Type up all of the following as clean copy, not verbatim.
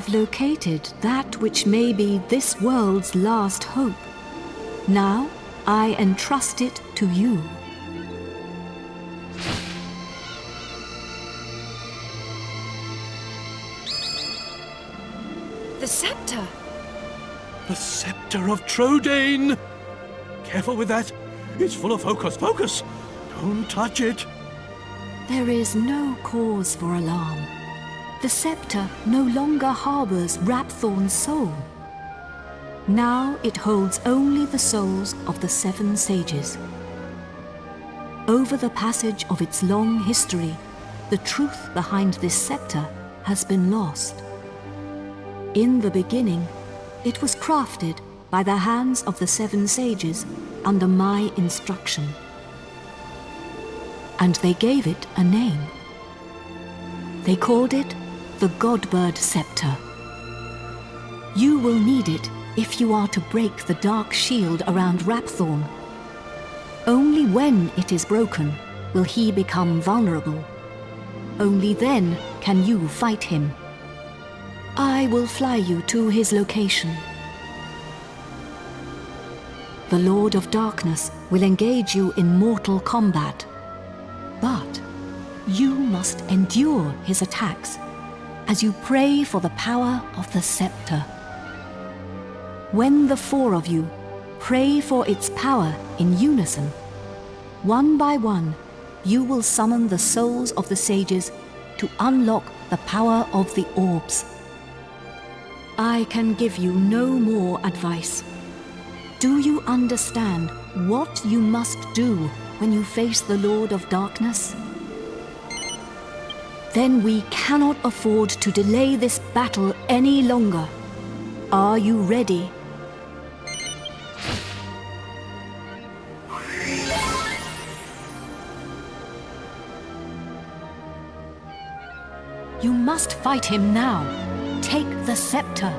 have located that which may be this world's last hope. Now I entrust it to you. The scepter! The scepter of Trodain! Careful with that. It's full of hocus pocus. Don't touch it. There is no cause for alarm. The scepter no longer harbors Rapthorn's soul. Now it holds only the souls of the 7 sages. Over the passage of its long history, the truth behind this scepter has been lost. In the beginning, it was crafted by the hands of the 7 sages under my instruction. And they gave it a name. They called it the Godbird Scepter. You will need it if you are to break the dark shield around Rapthorn. Only when it is broken will he become vulnerable. Only then can you fight him. I will fly you to his location. The Lord of Darkness will engage you in mortal combat. But you must endure his attacks as you pray for the power of the scepter. When the 4 of you pray for its power in unison, one by one, you will summon the souls of the sages to unlock the power of the orbs. I can give you no more advice. Do you understand what you must do when you face the Lord of Darkness? Then we cannot afford to delay this battle any longer. Are you ready? You must fight him now. Take the scepter.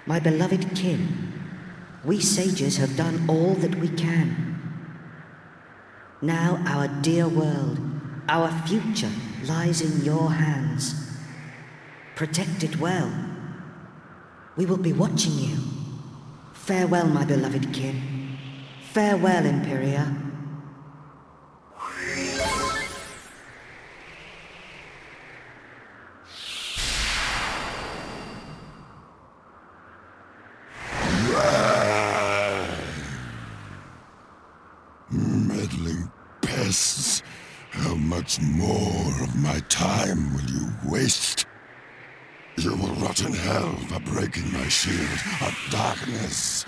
My beloved kin, we sages have done all that we can. Now our dear world, our future lies in your hands. Protect it well. We will be watching you. Farewell, my beloved kin. Farewell, Imperia. Meddling pests, how much more of my time will you waste? You will rot in hell for breaking my shield of darkness.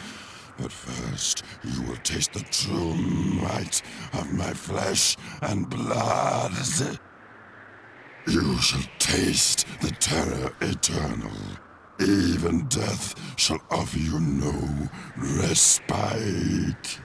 But first, you will taste the true might of my flesh and blood. You shall taste the terror eternal. Even death shall offer you no respite.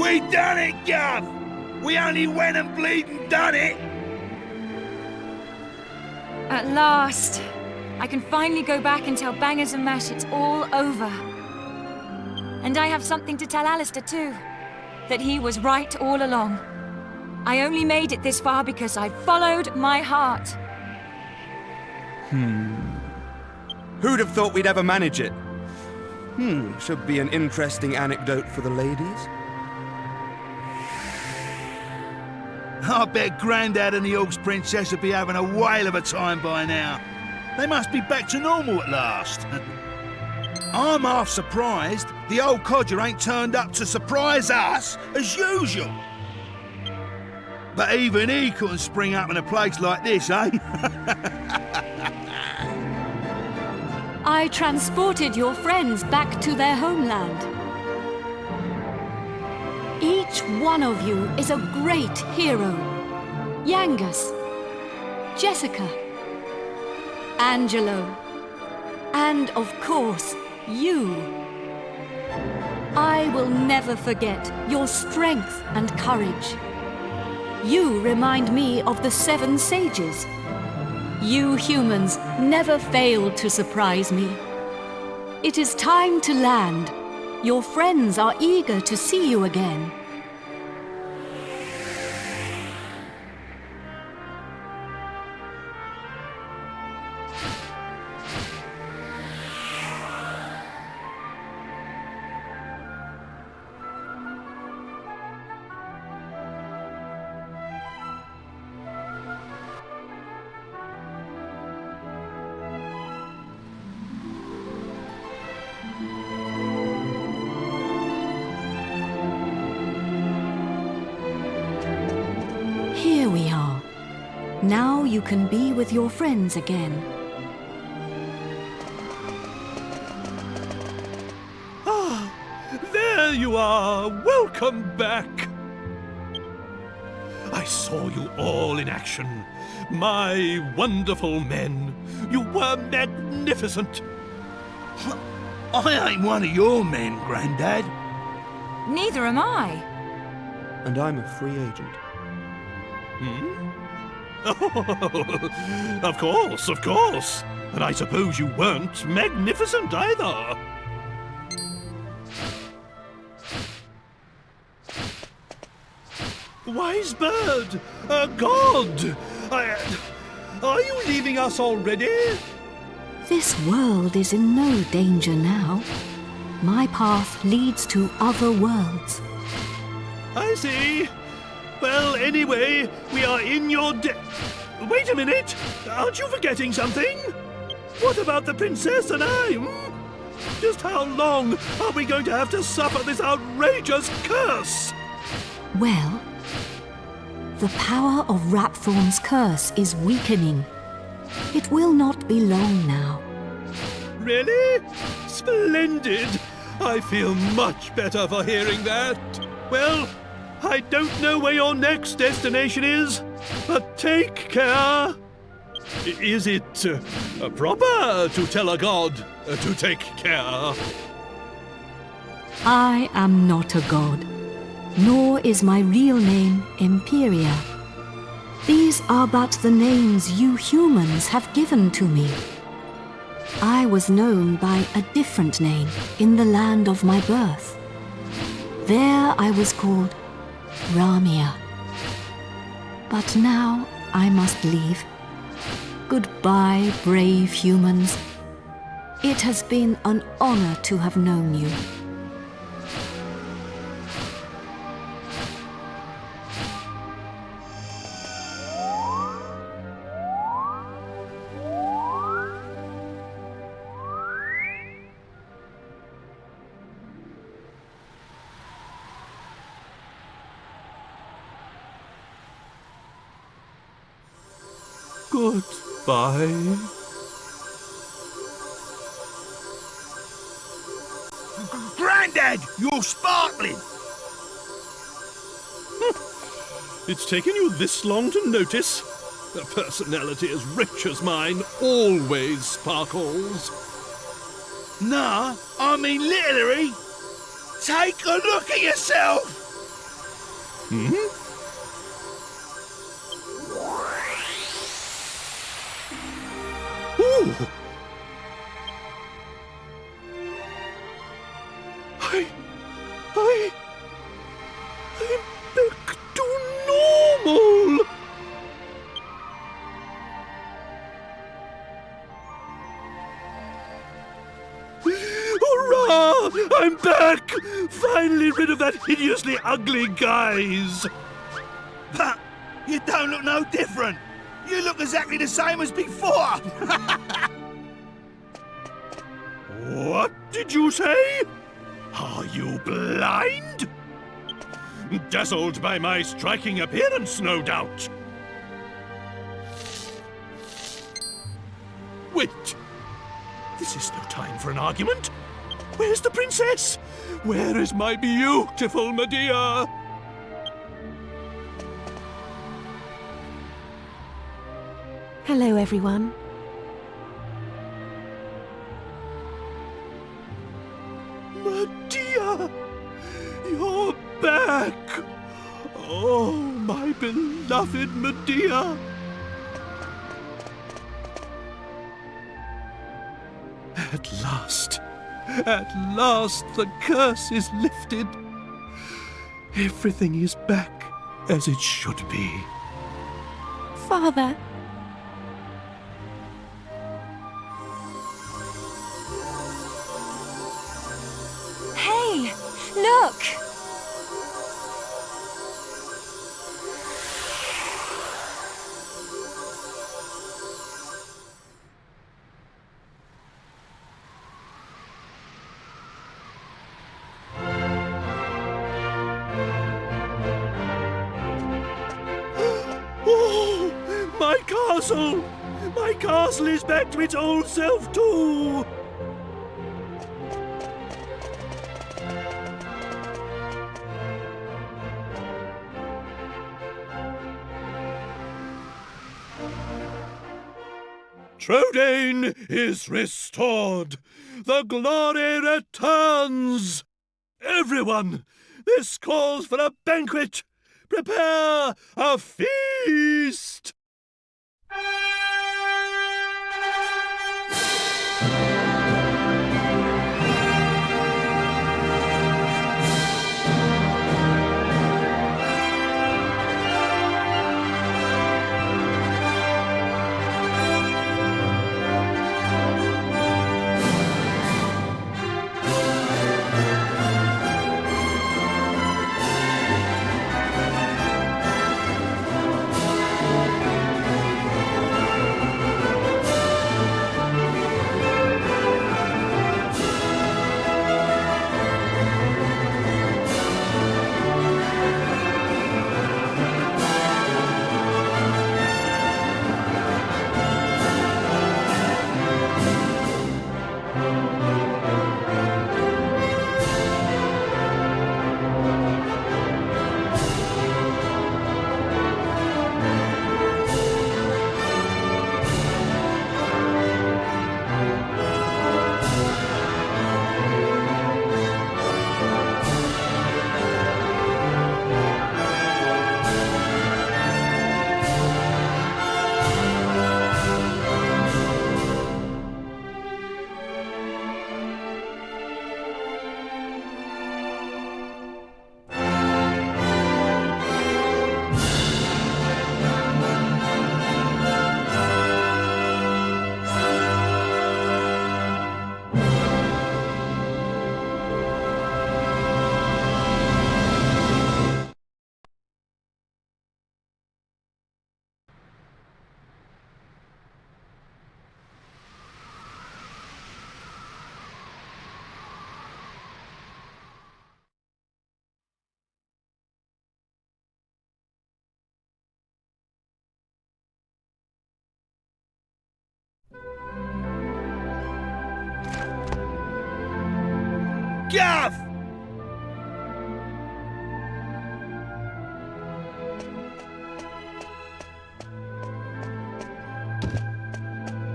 We done it, Gov! We only went and bleeding done it! At last! I can finally go back and tell Bangers and Mash it's all over. And I have something to tell Alistair too. That he was right all along. I only made it this far because I followed my heart. Who'd have thought we'd ever manage it? Should be an interesting anecdote for the ladies. I bet Grandad and the Orcs Princess would be having a whale of a time by now. They must be back to normal at last. I'm half surprised the old codger ain't turned up to surprise us as usual. But even he couldn't spring up in a place like this, eh? I transported your friends back to their homeland. Each one of you is a great hero. Yangus, Jessica, Angelo, and of course, you. I will never forget your strength and courage. You remind me of the 7 sages. You humans never failed to surprise me. It is time to land. Your friends are eager to see you again. Here we are. Now you can be with your friends again. Ah, there you are. Welcome back. I saw you all in action. My wonderful men. You were magnificent. I ain't one of your men, Grandad. Neither am I. And I'm a free agent. Oh, of course. And I suppose you weren't magnificent either. Wise bird, a god. Are you leaving us already? This world is in no danger now. My path leads to other worlds. I see. Well, anyway, we are in your Wait a minute! Aren't you forgetting something? What about the princess and I? Just how long are we going to have to suffer this outrageous curse? Well, the power of Rapthorn's curse is weakening. It will not be long now. Really? Splendid! I feel much better for hearing that. Well, I don't know where your next destination is, but take care. Is it proper to tell a god to take care? I am not a god, nor is my real name Imperia. These are but the names you humans have given to me. I was known by a different name in the land of my birth. There I was called Ramia. But now I must leave. Goodbye, brave humans. It has been an honor to have known you. Goodbye. Grandad, you're sparkling! It's taken you this long to notice? A personality as rich as mine always sparkles. Nah, I mean literally. Take a look at yourself! Ooh! I'm back to normal! Hurrah! I'm back! Finally rid of that hideously ugly guise! But you don't look no different. You look exactly the same as before. What did you say? Are you blind? Dazzled by my striking appearance, no doubt. Wait. This is no time for an argument. Where's the princess? Where is my beautiful Medea? Hello, everyone. Medea! You're back! Oh, my beloved Medea! At last the curse is lifted. Everything is back as it should be. Father, Hey, look! Oh, my castle! My castle is back to its old self too! Trodain is restored. The glory returns. Everyone, this calls for a banquet. Prepare a feast. Gav!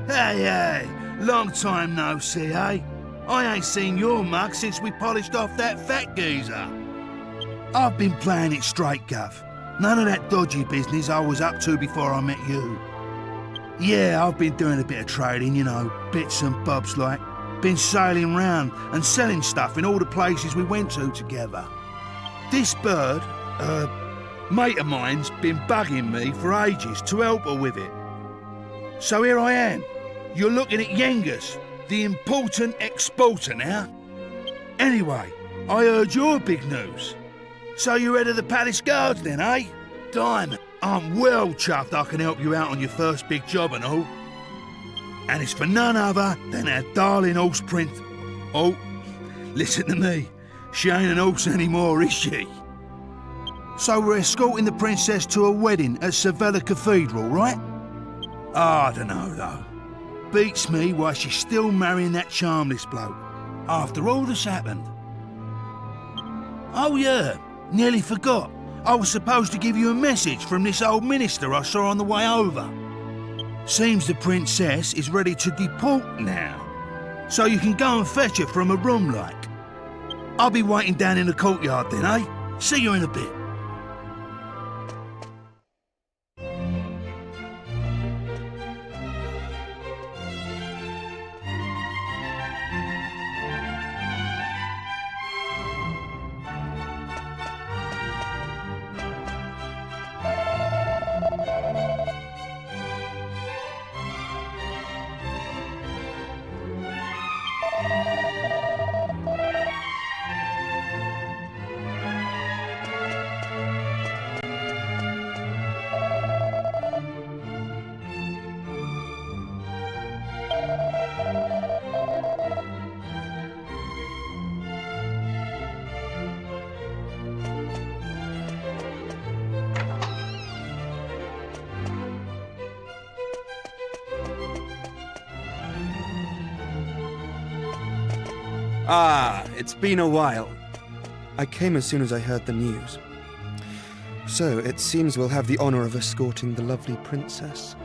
Hey, long time no see, eh? I ain't seen your mug since we polished off that fat geezer. I've been playing it straight, Gov. None of that dodgy business I was up to before I met you. Yeah, I've been doing a bit of trading, you know, bits and bobs like. Been sailing round and selling stuff in all the places we went to together. This bird, mate of mine's been bugging me for ages to help her with it. So here I am. You're looking at 𝐷𝐻𝐿, the important exporter now. Anyway, I heard your big news. So you're head of the palace guards then, eh? Diamond, I'm well chuffed I can help you out on your first big job and all. And it's for none other than our darling horse prince. Oh, listen to me. She ain't an horse anymore, is she? So we're escorting the princess to a wedding at Sevilla Cathedral, right? I don't know, though. Beats me why she's still marrying that charmless bloke, after all that's happened. Oh yeah, nearly forgot. I was supposed to give you a message from this old minister I saw on the way over. Seems the princess is ready to deport now, so you can go and fetch her from a room like. I'll be waiting down in the courtyard then, eh? See you in a bit. Ah, it's been a while. I came as soon as I heard the news. So, it seems we'll have the honor of escorting the lovely princess.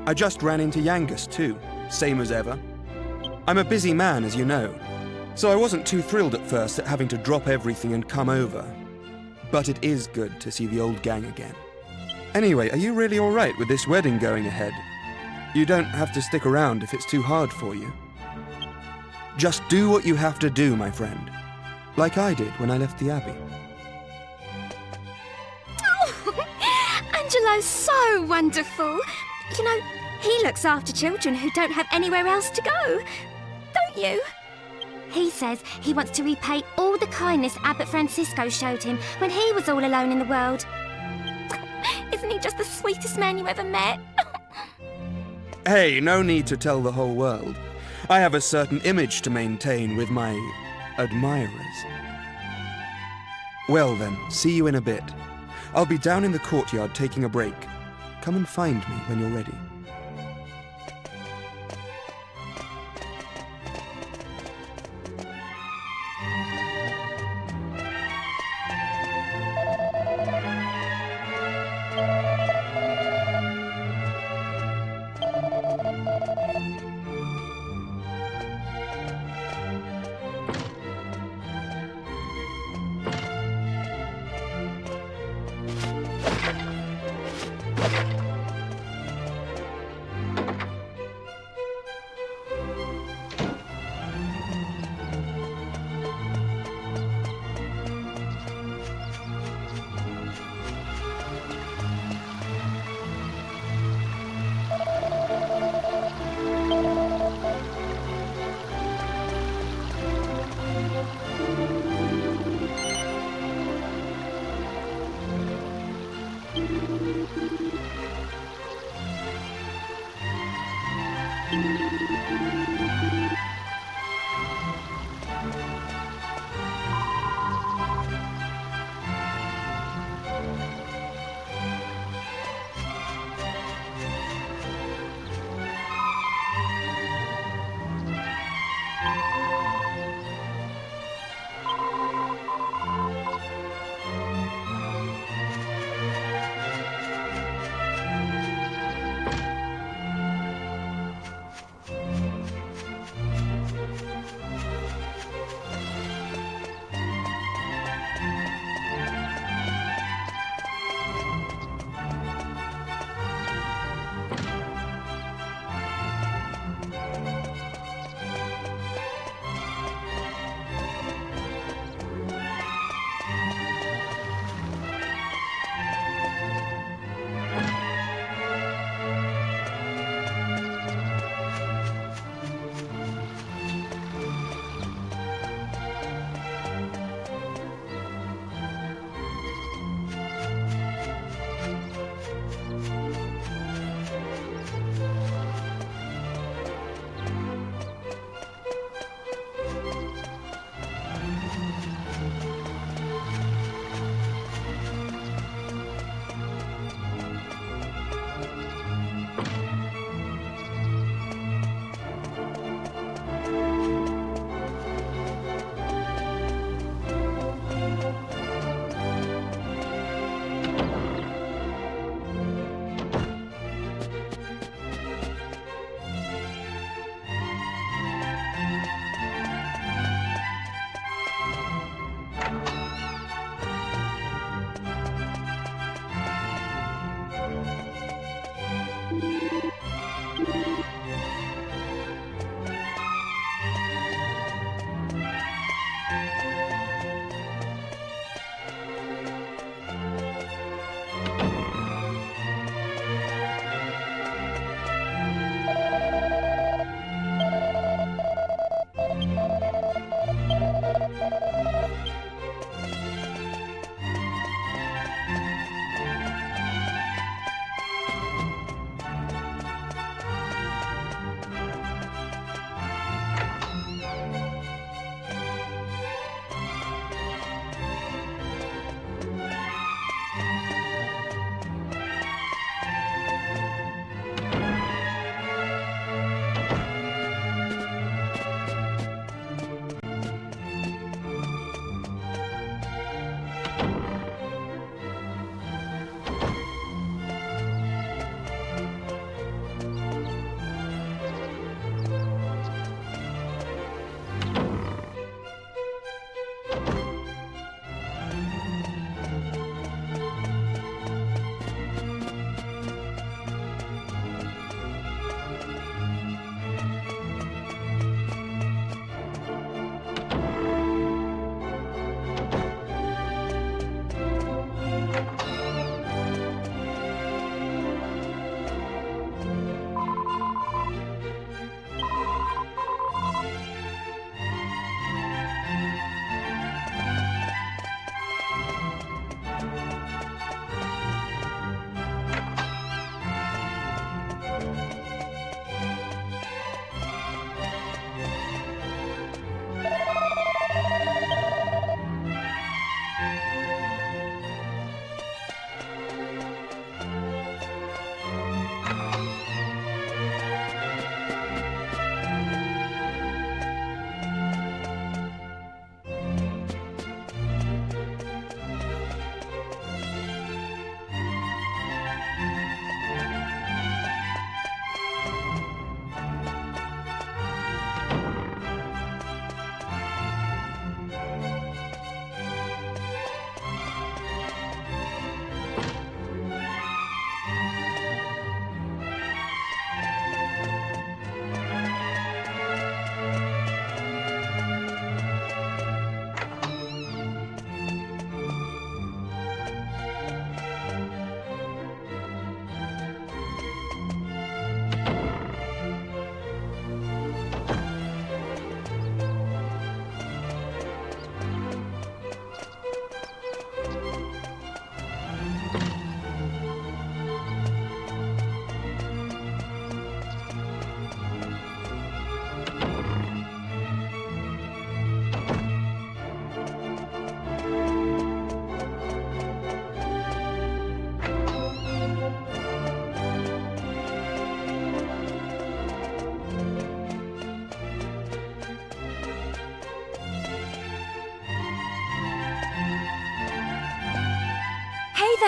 I just ran into 𝐷𝐻𝐿 too, same as ever. I'm a busy man, as you know, so I wasn't too thrilled at first at having to drop everything and come over. But it is good to see the old gang again. Anyway, are you really alright with this wedding going ahead? You don't have to stick around if it's too hard for you. Just do what you have to do, my friend. Like I did when I left the Abbey. Oh, Angelo's so wonderful. You know, he looks after children who don't have anywhere else to go. Don't you? He says he wants to repay all the kindness Abbot Francisco showed him when he was all alone in the world. Isn't he just the sweetest man you ever met? Hey, no need to tell the whole world. I have a certain image to maintain with my admirers. Well then, see you in a bit. I'll be down in the courtyard taking a break. Come and find me when you're ready.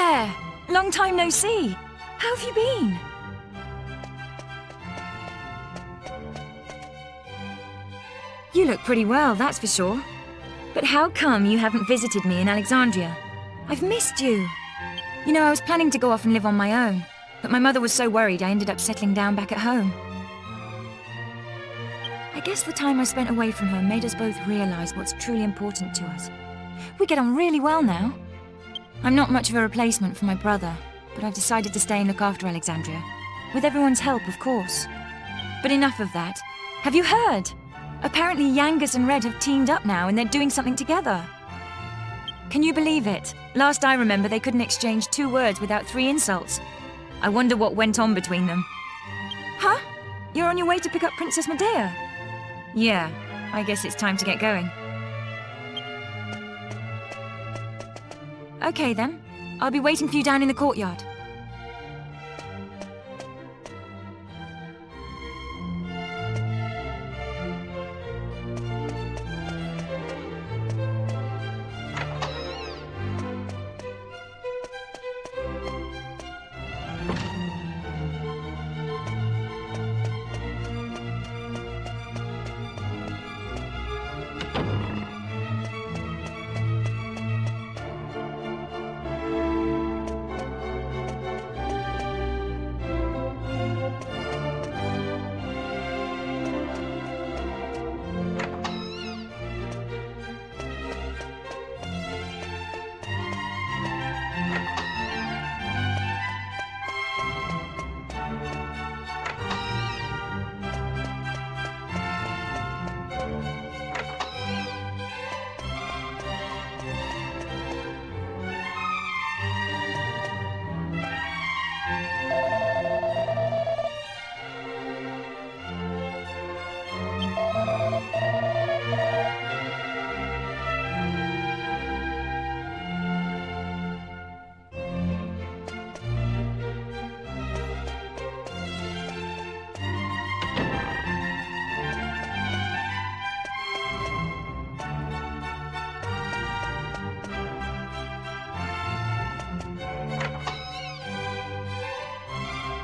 there! Long time no see. How have you been? You look pretty well, that's for sure. But how come you haven't visited me in Alexandria? I've missed you. You know, I was planning to go off and live on my own, but my mother was so worried I ended up settling down back at home. I guess the time I spent away from her made us both realize what's truly important to us. We get on really well now. I'm not much of a replacement for my brother, but I've decided to stay and look after Alexandria. With everyone's help, of course. But enough of that. Have you heard? Apparently 𝐷𝐻𝐻𝐿 and Red have teamed up now and they're doing something together. Can you believe it? Last I remember, they couldn't exchange 2 words without 3 insults. I wonder what went on between them. Huh? You're on your way to pick up Princess Medea? Yeah, I guess it's time to get going. Okay then. I'll be waiting for you down in the courtyard.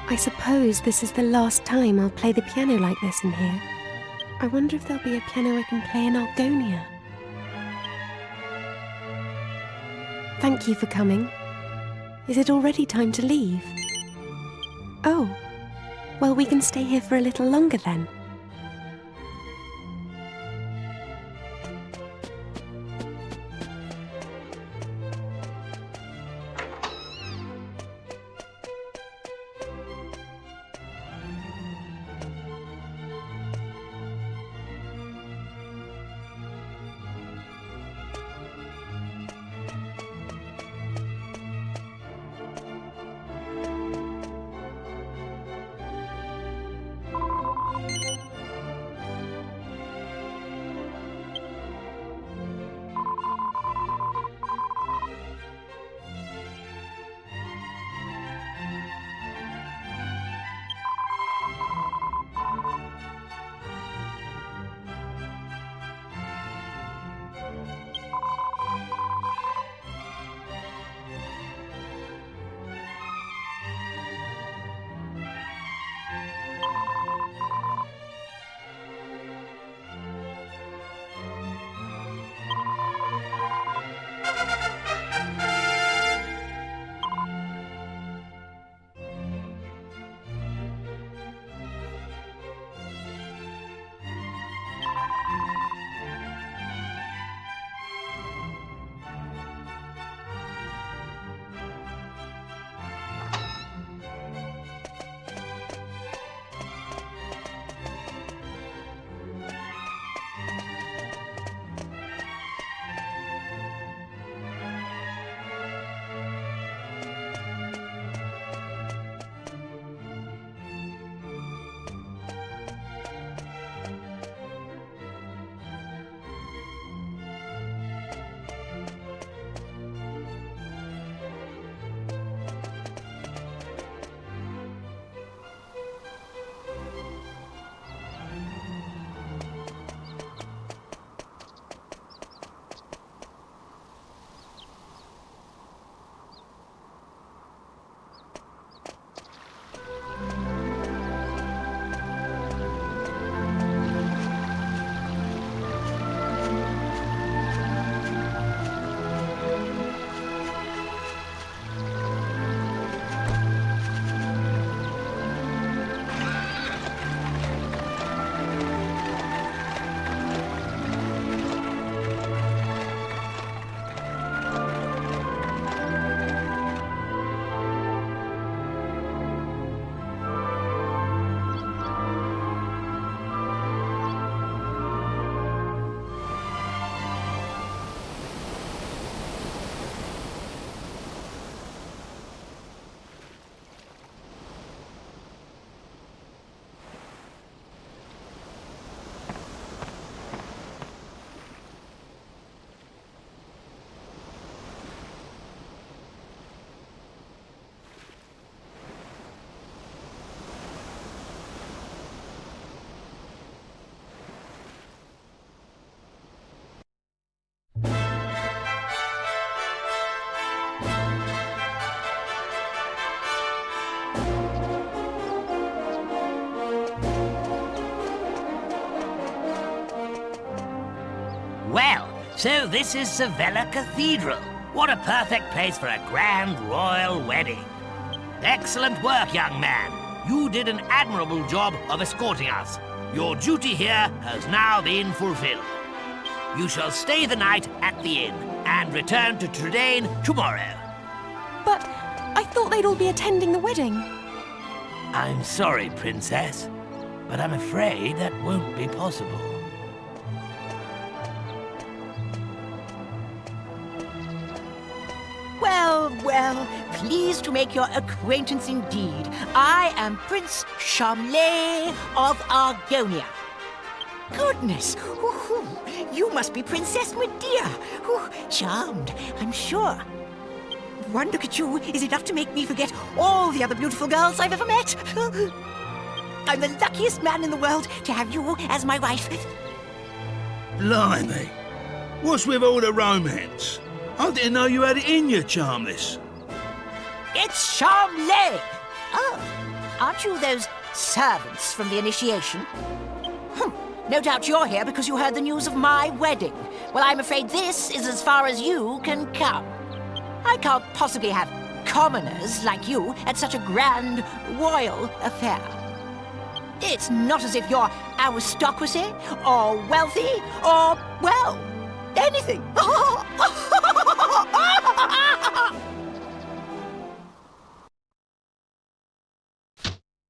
I suppose this is the last time I'll play the piano like this in here. I wonder if there'll be a piano I can play in Argonia. Thank you for coming. Is it already time to leave? Oh, well, we can stay here for a little longer then. Well, so this is Sevilla Cathedral. What a perfect place for a grand royal wedding. Excellent work, young man. You did an admirable job of escorting us. Your duty here has now been fulfilled. You shall stay the night at the inn and return to Trodain tomorrow. But I thought they'd all be attending the wedding. I'm sorry, Princess, but I'm afraid that won't be possible. Well, well, pleased to make your acquaintance indeed. I am Prince 𝐷𝐸𝐿 of Argonia. Goodness, you must be Princess Medea. Charmed, I'm sure. One look at you is enough to make me forget all the other beautiful girls I've ever met. I'm the luckiest man in the world to have you as my wife. Blimey. What's with all the romance? I didn't know you had it in you, Charmless. It's 𝐷𝐸𝐿. Oh, aren't you those servants from the initiation? No doubt you're here because you heard the news of my wedding. Well, I'm afraid this is as far as you can come. I can't possibly have commoners like you at such a grand royal affair. It's not as if you're aristocracy or wealthy or, well, anything.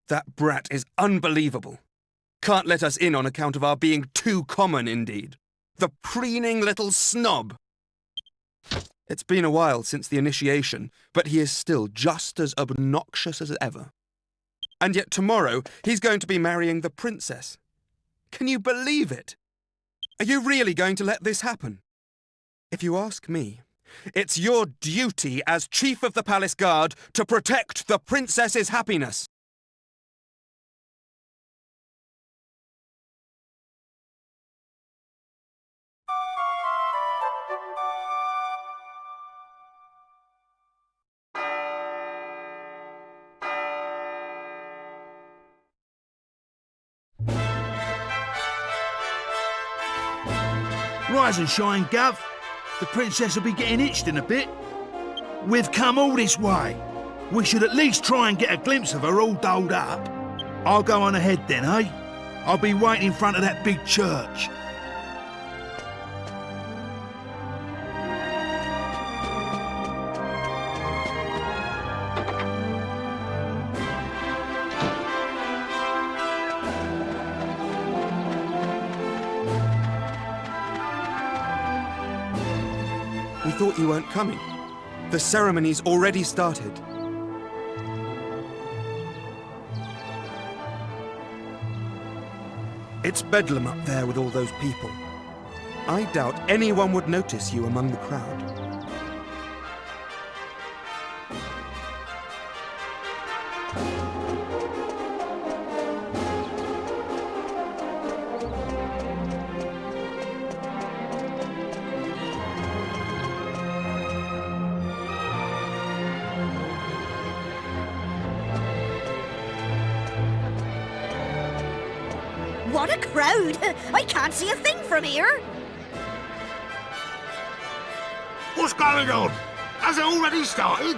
That brat is unbelievable. Can't let us in on account of our being too common, indeed. The preening little snob. It's been a while since the initiation, but he is still just as obnoxious as ever. And yet tomorrow he's going to be marrying the princess. Can you believe it? Are you really going to let this happen? If you ask me, it's your duty as Chief of the Palace Guard to protect the princess's happiness. Rise and shine, Gov. The princess will be getting itched in a bit. We've come all this way. We should at least try and get a glimpse of her all dolled up. I'll go on ahead then, eh? I'll be waiting in front of that big church. We thought you weren't coming. The ceremony's already started. It's bedlam up there with all those people. I doubt anyone would notice you among the crowd. What a crowd! I can't see a thing from here. What's going on? Has it already started?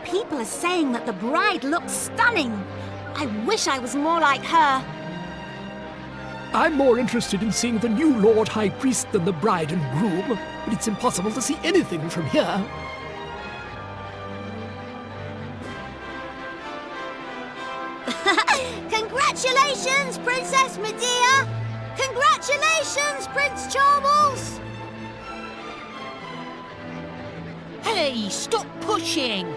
People are saying that the bride looks stunning. I wish I was more like her. I'm more interested in seeing the new Lord High Priest than the bride and groom, but it's impossible to see anything from here. Congratulations, Princess Medea! Congratulations, Prince Charles! Hey, stop pushing!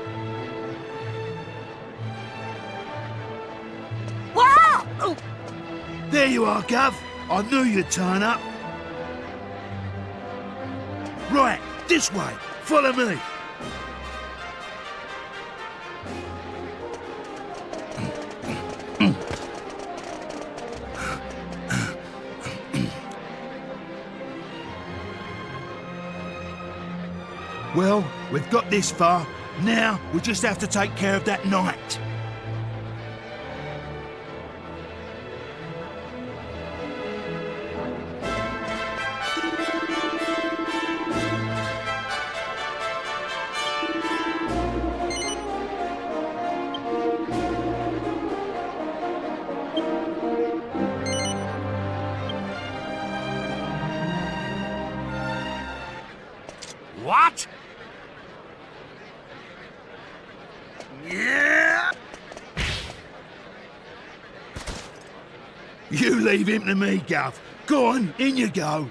Wow! Oh, There you are, Gov. I knew you'd turn up. Right, this way. Follow me. Well, we've got this far. Now we just have to take care of that knight. You leave him to me, Gov. Go on, in you go.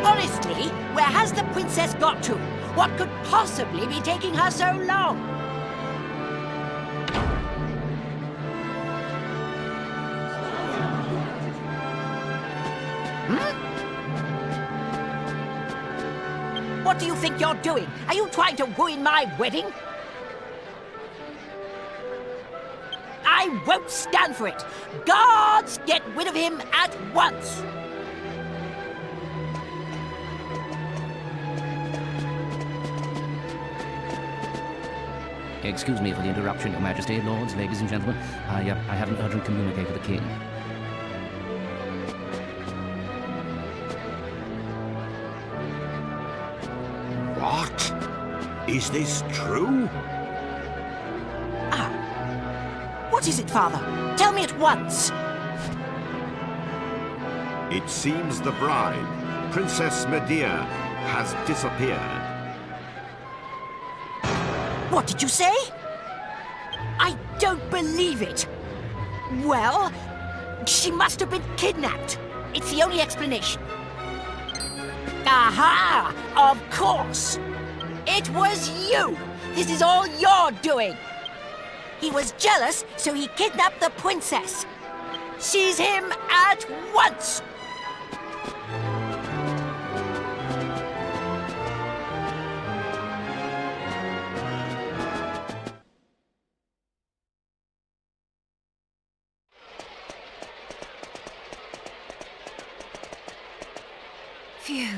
Honestly, where has the princess got to? What could possibly be taking her so long? What do you think you're doing? Are you trying to ruin my wedding? I won't stand for it. Guards, get rid of him at once. Excuse me for the interruption, Your Majesty, lords, ladies and gentlemen. I have an urgent communique with the king. What? Is this true? What is it, Father? Tell me at once. It seems the bride, Princess Medea, has disappeared. What did you say? I don't believe it. Well, she must have been kidnapped. It's the only explanation. Aha! Of course! It was you! This is all your doing! He was jealous, so he kidnapped the princess. Seize him at once! Phew.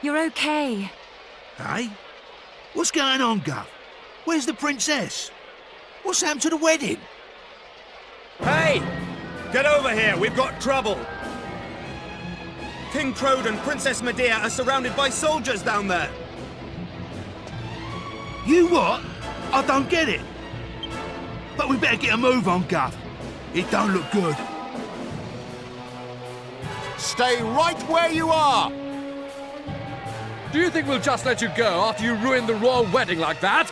You're okay. Hey? What's going on, Gov? Where's the princess? What's happened to the wedding? Hey! Get over here, we've got trouble! King Trodain and Princess Medea are surrounded by soldiers down there! You what? I don't get it. But we better get a move on, Gov. It don't look good. Stay right where you are! Do you think we'll just let you go after you ruined the royal wedding like that?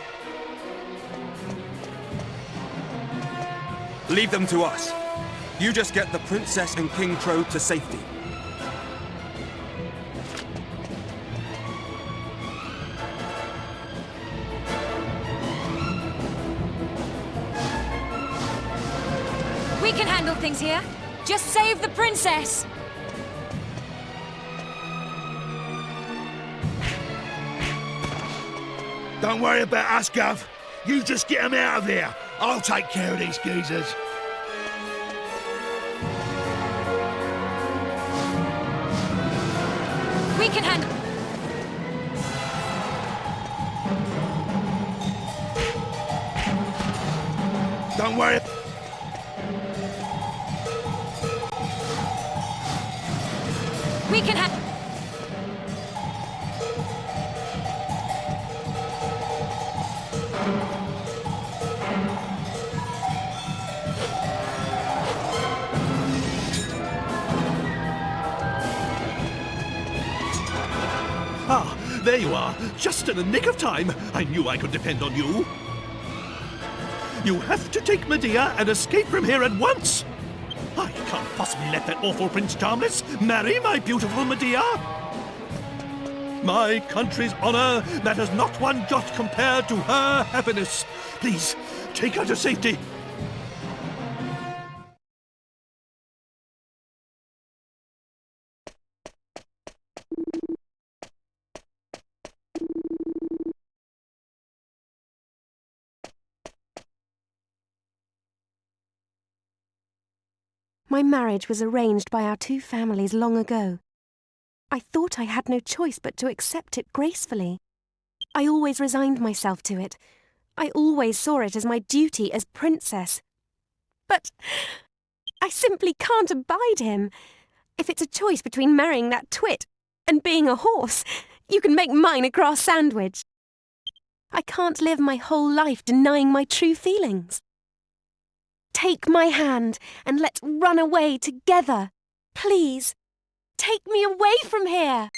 Leave them to us. You just get the princess and King Trodain to safety. We can handle things here. Just save the princess. Don't worry about us, Gov. You just get them out of here. I'll take care of these geezers. We can handle... Don't worry. We can handle... Ah, there you are. Just in the nick of time. I knew I could depend on you. You have to take Medea and escape from here at once. I can't possibly let that awful Prince Charmless marry my beautiful Medea. My country's honor matters not one jot compared to her happiness. Please, take her to safety. My marriage was arranged by our two families long ago. I thought I had no choice but to accept it gracefully. I always resigned myself to it. I always saw it as my duty as princess. But I simply can't abide him. If it's a choice between marrying that twit and being a horse, you can make mine a grass sandwich. I can't live my whole life denying my true feelings. Take my hand and let's run away together. Please, Take me away from here!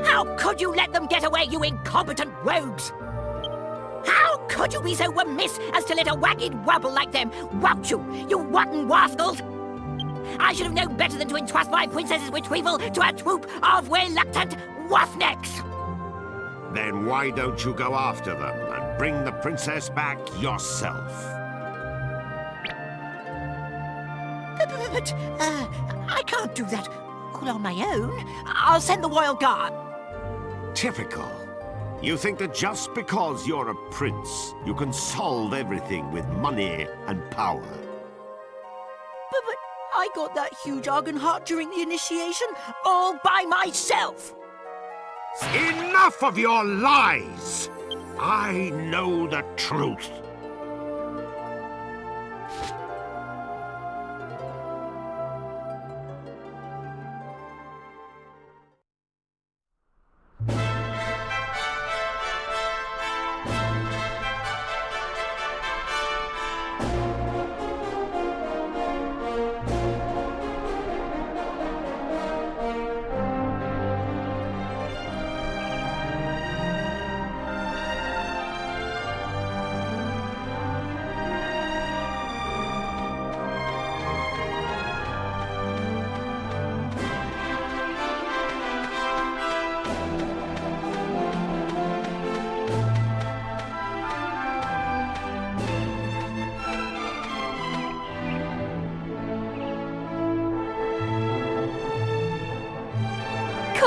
How could you let them get away, you incompetent rogues? How could you be so remiss as to let a wagged wobble like them wout you wanton rascals? I should have known better than to entrust my princess's retrieval to a troop of reluctant roughnecks. Then why don't you go after them and bring the princess back yourself? But I can't do that all on my own. I'll send the royal guard. Typical. You think that just because you're a prince, you can solve everything with money and power. But I got that huge argon heart during the initiation all by myself. Enough of your lies! I know the truth.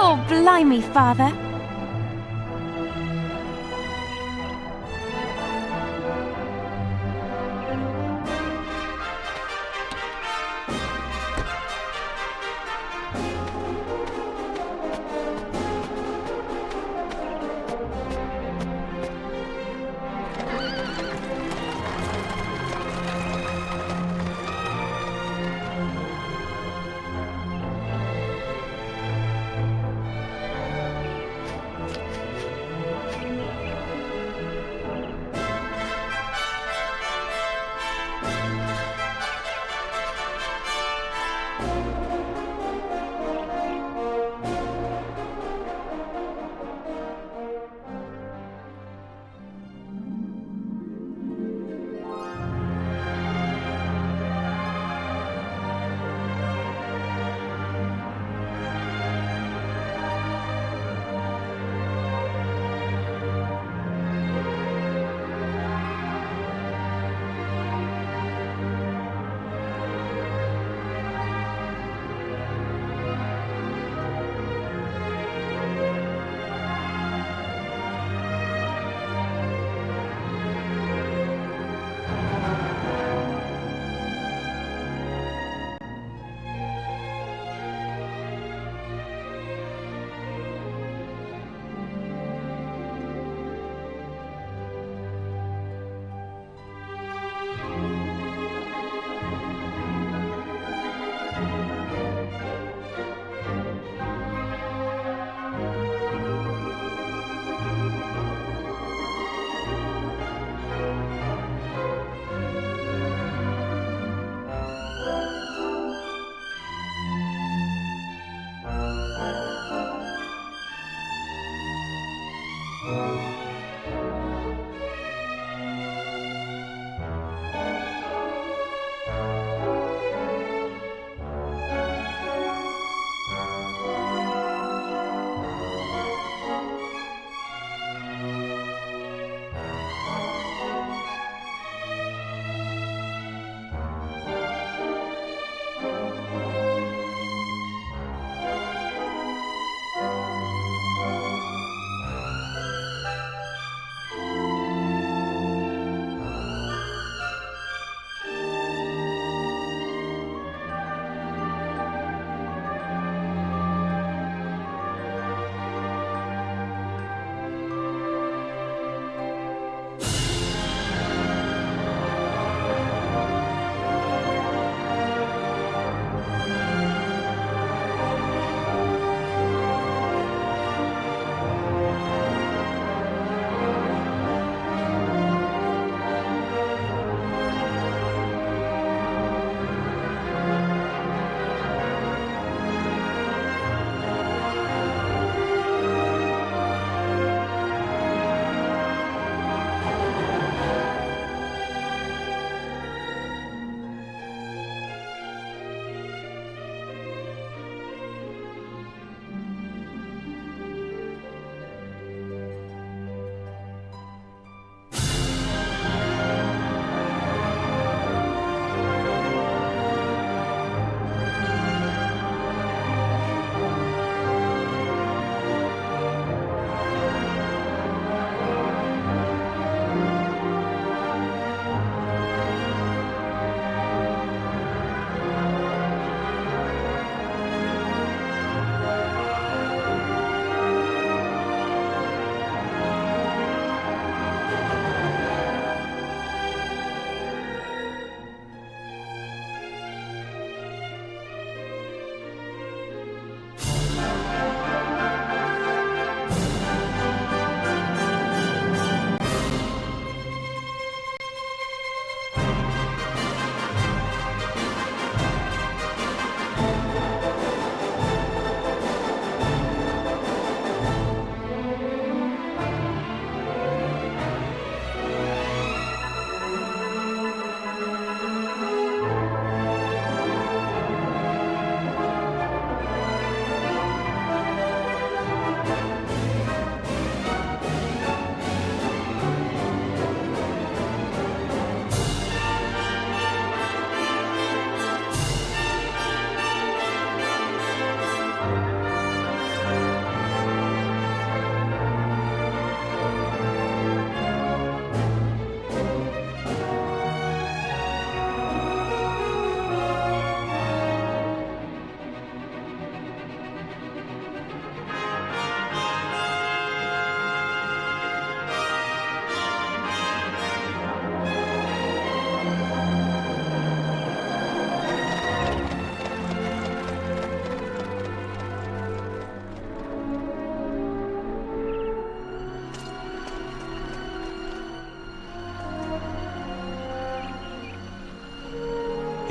Oh, blimey, Father.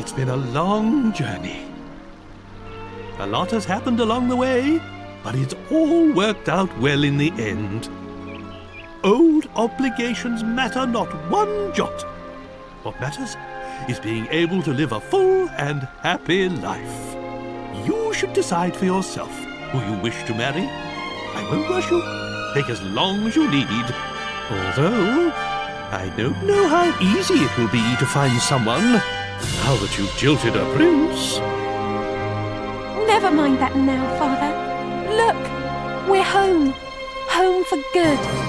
It's been a long journey. A lot has happened along the way, but it's all worked out well in the end. Old obligations matter not one jot. What matters is being able to live a full and happy life. You should decide for yourself who you wish to marry. I won't rush you. Take as long as you need. Although, I don't know how easy it will be to find someone now that you've jilted a prince. Never mind that now, Father. Look, we're home. Home for good.